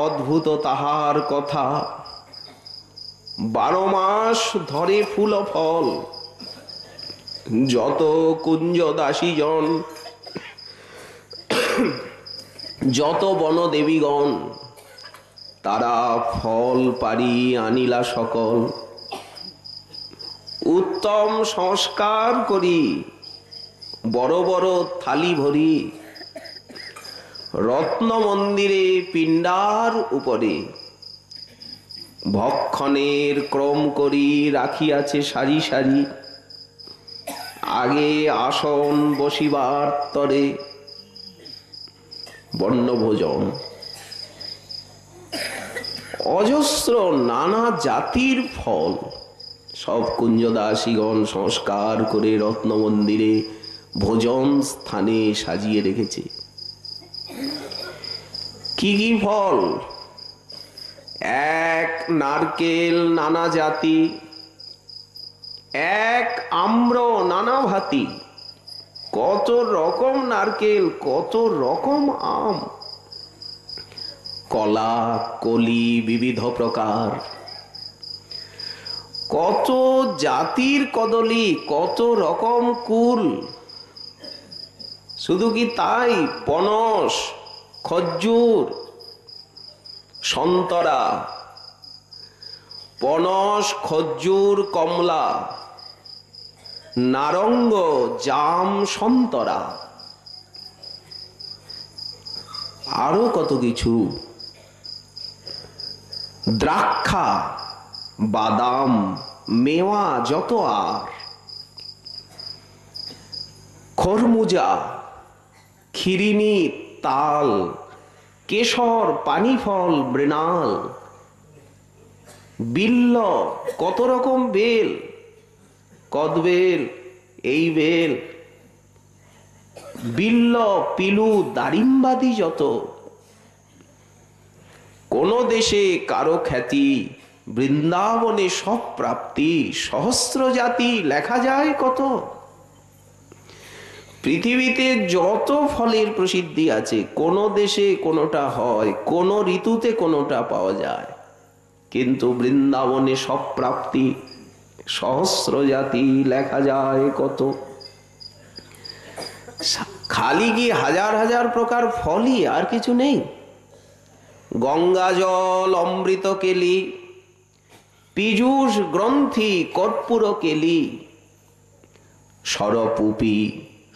অদ্ভুত তাহার কথা, 12 মাস ধরে ফুল ফল। যত কুঞ্জ দাসীজন, যত বনদেবীগণ, তারা ফল পারি আনিলা সকল। উত্তম সংস্কার করি বড় বড় থালি ভরি, রত্ন মন্দিরে পিণ্ডার উপরে ভক্ষণের ক্রম করি রাখিয়াছে সারি সারি। আগে আসন বসিবার তরে বর্ণভোজন। অজস্র নানা জাতির ফল সব কুঞ্জদাসীগণ সংস্কার করে রত্ন মন্দিরে ভোজন স্থানে সাজিয়ে রেখেছে। কি কি ফল? এক নারকেল নানা জাতি, এক আম্র নানা ভাতি। কত রকম নারকেল, কত রকম আম, কলা কলি বিবিধ প্রকার, কত জাতির কদলী, কত রকম কুল। শুধু কি তাই, পনস, খজ্জুর, সন্তরা, পনস, খজ্জুর, কমলা, নারঙ্গ, জাম, সন্তরা, আরো কত কিছু, দ্রাক্ষা, বাদাম, মেওয়া, যত আর খরমুজা, খিরিনি, তাল, কেশর, পানি ফল, মৃণাল, বিল্ল, কত রকম বেল, কদবেল, এই বেল, বিল্ল, পিলু, দারিম্বাদি যত। কোন দেশে কারো খ্যাতি, বৃন্দাবনে সব প্রাপ্তি, সহস্র জাতি লেখা যায় কত। পৃথিবীতে যত ফলের প্রসিদ্ধি আছে, কোন দেশে কোনটা হয়, কোন ঋতুতে কোনটা পাওয়া যায়, কিন্তু বৃন্দাবনে সব প্রাপ্তি, সহস্র জাতি লেখা যায় কত। খালি কি হাজার হাজার প্রকার ফলই, আর কিছু নেই? গঙ্গা জল অমৃত কেলি, পীযূষ গ্রন্থি কর্পূর কেলি, সরপুপি,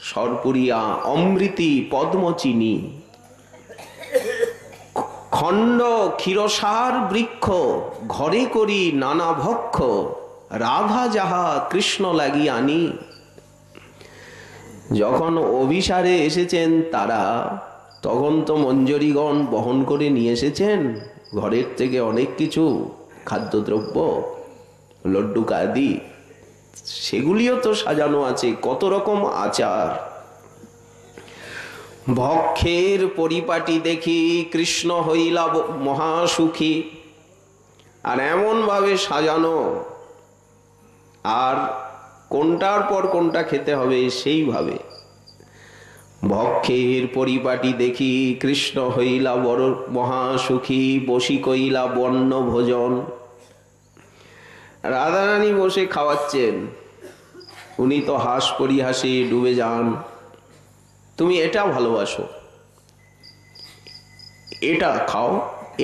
সরপুরিয়া, অমৃতি, পদ্মচিনি, খণ্ড ক্ষীরসার বৃক্ষ, ঘরে করি নানা ভক্ষ, রাধা যাহা কৃষ্ণ লাগি আনি। যখন অভিসারে এসেছেন তারা, তখন তো মঞ্জরীগণ বহন করে নিয়ে এসেছেন ঘরের থেকে অনেক কিছু খাদ্যদ্রব্য, লড্ডু কাদি, সেগুলিও তো সাজানো আছে, কত রকম আচার। ভক্ষের পরিপাটি দেখি কৃষ্ণ হইলা মহাসুখী, আর এমন ভাবে সাজানো, আর কোনটার পর কোনটা খেতে হবে সেইভাবে। ভক্ষের পরিপাটি দেখি কৃষ্ণ হইলা বড় মহাসুখী, বসি কইলা বন্য ভোজন। রাধারানী বসে খাওয়াচ্ছেন, উনি তো হাস পরিহাসে ডুবে যান। তুমি এটা ভালোবাসো, এটা খাও,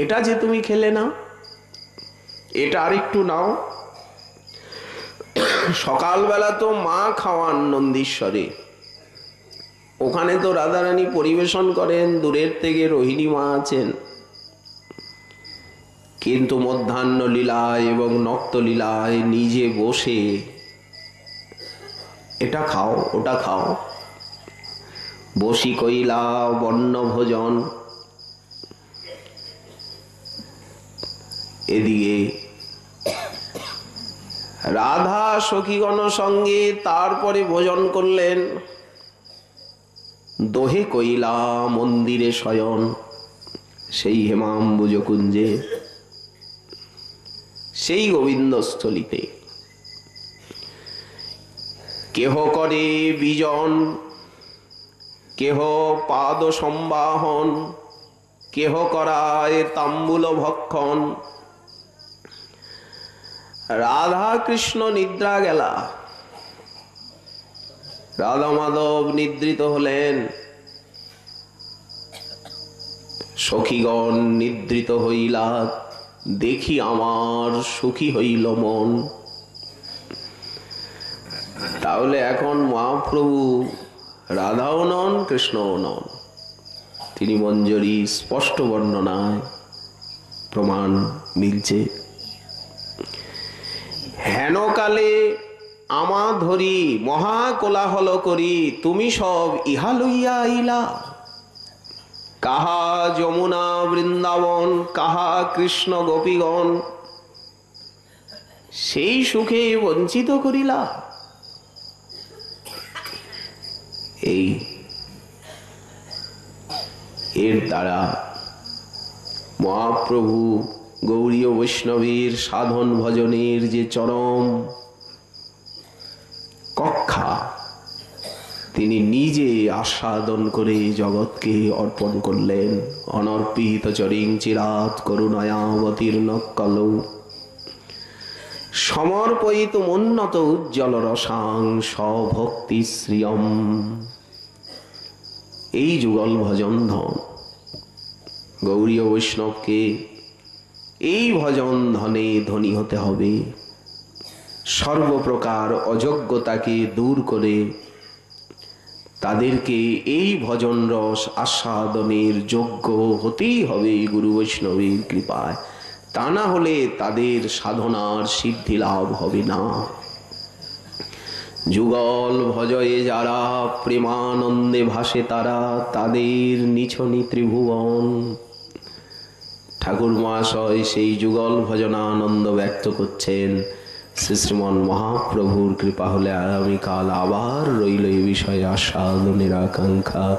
এটা যে তুমি খেলে না, এটা আরেকটু নাও। সকালবেলা তো মা খাওয়ান নন্দীশ্বরে, ওখানে তো রাধারানী পরিবেশন করেন, দূরের থেকে রোহিণী মা আছেন। কিন্তু মধ্যাহ্ন লীলায় এবং নক্ত লীলায় নিজে বসে এটা খাও, ওটা খাও, বসি কইলা বন্য ভোজন। এদিকে রাধা সখীগণ সঙ্গে তারপরে ভোজন করলেন। দোহে কইলা মন্দিরে শয়ন, সেই হেমাম্বুজ কুঞ্জে, সেই গোবিন্দস্থলিতে। কেহ করে বিজন, কেহ পাদ সম্বাহন, কেহ করায় তাম্বুল ভক্ষণ। রাধা কৃষ্ণ নিদ্রা গেলা, রাধা মাধব নিদ্রিত হলেন, সখীগণ নিদ্রিত হইলা, দেখি আমার সুখী হইল মন। তাহলে এখন মহাপ্রভু রাধাও নন, কৃষ্ণও নন, তিনি মঞ্জরী, স্পষ্ট বর্ণনায় প্রমাণ মিলছে। হেনকালে আমা ধরি মহা কোলাহল করি, তুমি সব ইহা লইয়া আইলা। কাহা যমুনা বৃন্দাবন, কাহা কৃষ্ণ গোপীগণ, সেই সুখে বঞ্চিত করিলা। এই এর দ্বারা মহাপ্রভু গৌরীয় বৈষ্ণবীর সাধন ভজনের যে চরম কক্ষা, তিনি নিজে আস্বাদন করে জগৎকে অর্পণ করলেন। অনর্পিত চরিং চিরাত করুণায়াবতীর্ণ কলৌ, সমর্পয়িত উন্নত উজ্জ্বল রসাং স্বভক্তি শ্রিয়ম। এই যুগল ভজন ধন, গৌরীয় বৈষ্ণবকে এই ভজন ধনে ধনী হতে হবে। সর্বপ্রকার অযোগ্যতাকে দূর করে তাদেরকে এই ভজন রস আস্বাদনের যোগ্য হতেই হবে গুরু বৈষ্ণবের কৃপায়, তা না হলে তাদের সাধনার সিদ্ধি লাভ হবে না। যুগল ভজয়ে যারা, প্রেমানন্দে ভাসে তারা, তাদের নিছনি ত্রিভুবন। ঠাকুর মহাশয় সেই যুগল ভজনানন্দ ব্যক্ত করছেন। শ্রী শ্রীমন মহাপ্রভুর কৃপা হলে আগামীকাল আবার রইল এই বিষয়ে আস্বাদনের আকাঙ্ক্ষা।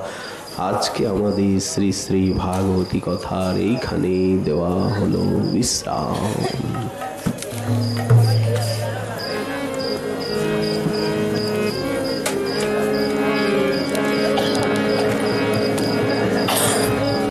আজকে আমাদের শ্রী শ্রী ভাগবতী কথার এইখানেই দেওয়া হলো বিশ্রাম।